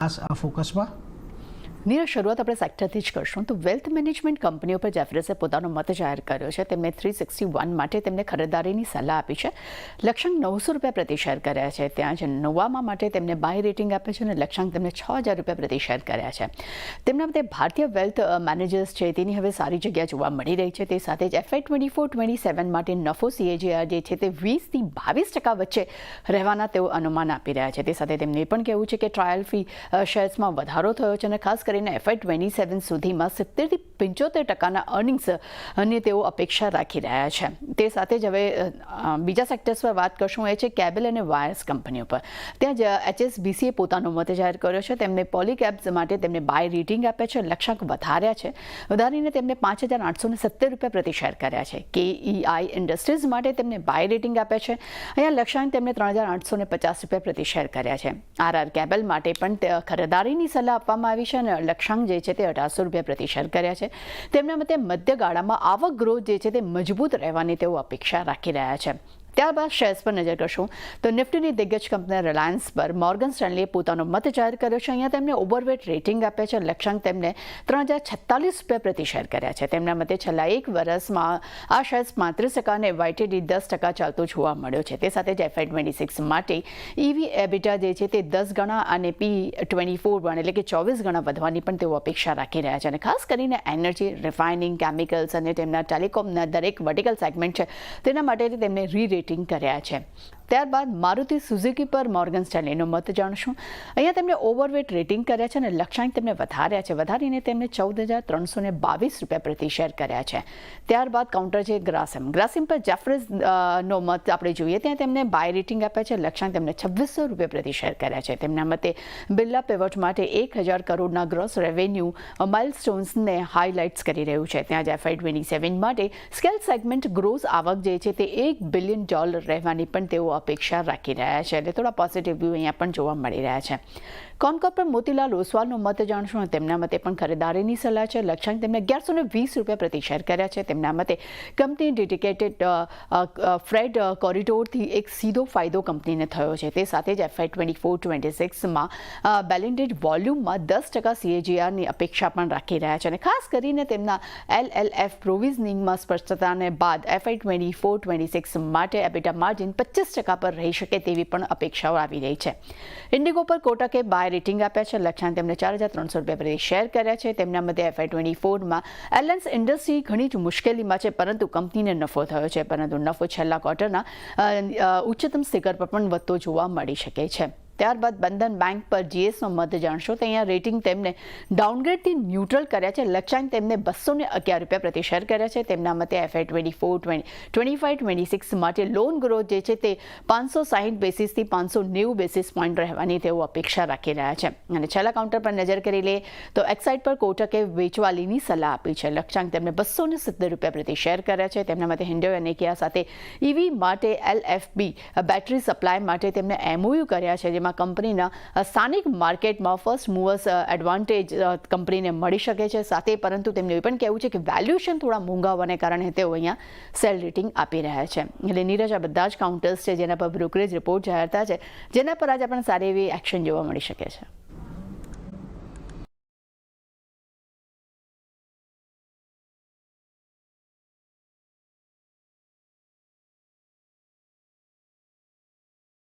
આ ફોકસમાં નીરજ, શરૂઆત આપણે સેક્ટરથી જ કરશું. તો વેલ્થ મેનેજમેન્ટ કંપનીઓ પર જેફરસે પોતાનો મત જાહેર કર્યો છે. તેમણે 361 માટે તેમને ખરીદારીની સલાહ આપી છે. લક્ષ્યાંક ₹900 પ્રતિ શેર કર્યા છે. ત્યાં જ નોવામા માટે તેમને બાય રેટિંગ આપે છે અને લક્ષ્યાંક તેમને ₹6000 પ્રતિ શેર કર્યા છે. તેમના મતે ભારતીય વેલ્થ મેનેજર્સ છે તેની હવે સારી જગ્યા જોવા મળી રહી છે. તે સાથે જ FY 24-27 માટે નફો CAGR જે છે તે 20% થી 22% વચ્ચે રહેવાના તેઓ અનુમાન આપી રહ્યા છે. તે સાથે તેમનું એ પણ કહેવું છે કે ટ્રાયલ ફી શેર્સમાં વધારો થયો છે અને ખાસ કરીને FY 27 સુધીમાં 70% થી 75% અર્નિંગ્સ અને તેઓ અપેક્ષા રાખી રહ્યા છે. તે સાથે જ હવે બીજા સેક્ટર્સ પર વાત કરશું, એ છે કેબલ અને વાયર્સ કંપનીઓ પર. ત્યાં જ HSBCએ પોતાનો મત જાહેર કર્યો છે. તેમને પોલીકેબ્સ માટે તેમને બાય રેટિંગ આપે છે. લક્ષ્યાંક વધારીને તેમને ₹5870 પ્રતિ શેર કર્યા છે. KEI ઇન્ડસ્ટ્રીઝ માટે તેમને બાય રેટિંગ આપે છે. અહીંયા લક્ષ્યાંક તેમને ₹3850 પ્રતિ શેર કર્યા છે. RR કેબલ માટે પણ ખરીદારીની સલાહ આપવામાં આવી છે અને લક્ષ્યાંક જે છે તે ₹1800 પ્રતિ શેર કર્યા છે. તેમના મતે મધ્યગાળામાં આવક ગ્રોથ જે છે તે મજબૂત રહેવાની તેઓ અપેક્ષા રાખી રહ્યા છે. ત્યારબાદ શેર્સ પર નજર કરશું તો નિફ્ટીની દિગ્ગજ કંપની રિલાયન્સ પર મોર્ગન સ્ટેનલીએ પોતાનો મત જાહેર કર્યો છે. અહીંયા તેમને ઓવરવેટ રેટિંગ આપે છે. લક્ષ્યાંક તેમને ₹3046 પ્રતિ શેર કર્યા છે. તેમના મતે છેલ્લા એક વર્ષમાં આ શેર્સ 35% અને YTD 10% ચાલતો જોવા મળ્યો છે. તે સાથે જ FY 26 માટે EV/EBITDA જે છે તે 10 ગણા અને P/24 ગણા એટલે કે 24 ગણા વધવાની પણ તેઓ અપેક્ષા રાખી રહ્યા છે. અને ખાસ કરીને એનર્જી, રિફાઇનિંગ, કેમિકલ્સ અને તેમના ટેલિકોમના દરેક વર્ટિકલ સેગમેન્ટ છે તેના માટે તેમને રેટિંગ કર્યા છે. ત્યારબાદ મારુતિ સુઝુકી પર મોર્ગન સ્ટેનલીનો મત જાણશું. અહીંયા તેમને ઓવરવેટ રેટિંગ કર્યા છે અને લક્ષ્યાંક તેમને વધારીને તેમને ₹14322 પ્રતિ શેર કર્યા છે. ત્યારબાદ કાઉન્ટર છે ગ્રાસિમ પર જેફરસનો મત આપણે જોઈએ ત્યાં તેમને બાય રેટિંગ આપ્યા છે. લક્ષ્યાંક તેમને ₹2600 પ્રતિ શેર કર્યા છે. તેમના મતે બિરલા પેવટ માટે 1000 કરોડના ગ્રોસ રેવન્યુ માઇલસ્ટોન્સને હાઇલાઇટ્સ કરી રહ્યું છે. ત્યાં જ FY 27 માટે સ્કેલ સેગમેન્ટ ગ્રોસ આવક જે છે તે $1 બિલિયન રહેવાની પણ તેઓ અપેક્ષા રાખી રહ્યા છે. એટલે થોડા પોઝિટિવ વ્યૂ અહીંયા પણ જોવા મળી રહ્યા છે. કોનકોર પર મોતીલાલ ઓસવાલનો મત જાણશું. તેમના મતે પણ ખરીદારીની સલાહ છે. લક્ષ્યાંક તેમને ₹1120 પ્રતિ શેર કર્યા છે. તેમના મતે કંપની ડેડિકેટેડ ફ્રેટ કોરિડોરથી એક સીધો ફાયદો કંપનીને થયો છે. તે સાથે જ FY 24-26માં બેલેન્ડેડ વોલ્યુમમાં 10% CAGRની અપેક્ષા પણ રાખી રહ્યા છે. અને ખાસ કરીને તેમના LLF પ્રોવિઝનિંગમાં સ્પષ્ટતાને બાદ FY 24-26 માટે EBITDA માર્જિન 25% પર રહી શકે તેવી પણ અપેક્ષાઓ આવી રહી છે. ઇન્ડિગો પર કોટકે બાય રેટિંગ આપ્યા છે. લક્ષ્યાંક તેમને ₹4300 પ્રતિ શેર કર્યા છે. તેમના મતે FY 24માં એરલાઇન્સ ઇન્ડસ્ટ્રી ઘણી જ મુશ્કેલીમાં છે, પરંતુ કંપનીને નફો થયો છે. પરંતુ નફો છેલ્લા ક્વાર્ટરના ઉચ્ચતમ સ્તર પર પણ વધતો જોવા મળી શકે છે. ત્યારબાદ બંધન બેંક પર GSનો મત જાણશો. તો અહીંયા રેટિંગ તેમને ડાઉનગ્રેડથી ન્યુટ્રલ કર્યા છે. લક્ષ્યાંક તેમને ₹211 પ્રતિ શેર કર્યા છે. તેમના મતે FY 24-25-26 માટે લોન ગ્રોથ જે છે તે 560 બેસિસથી 590 બેસિસ પોઈન્ટ રહેવાની તેઓ અપેક્ષા રાખી રહ્યા છે. અને છેલ્લા કાઉન્ટર પર નજર કરી લઈએ તો એક્સાઇડ પર કોટકે વેચવાલીની સલાહ આપી છે. લક્ષ્યાંક તેમને ₹270 પ્રતિ શેર કર્યા છે. તેમના મતે હિન્ડોય અને કિયા સાથે EV માટે LFP બેટરી સપ્લાય માટે તેમને MOU કર્યા છે, જેમાં કંપનીના સ્થાનિક માર્કેટમાં ફર્સ્ટ મૂવર્સ એડવાન્ટેજ કંપનીને મળી શકે છે. સાથે પરંતુ તેમનું એ પણ કહેવું છે કે વેલ્યુએશન થોડા મોંઘા હોવાને કારણે તેઓ અહીંયા સેલ રેટિંગ આપી રહ્યા છે. એટલે નીરજ, આ બધા જ કાઉન્ટર્સ છે જેના પર બ્રોકરેજ રિપોર્ટ જાહેર થયા છે, જેના પર આજે આપણને સારી એવી એક્શન જોવા મળી શકે છે.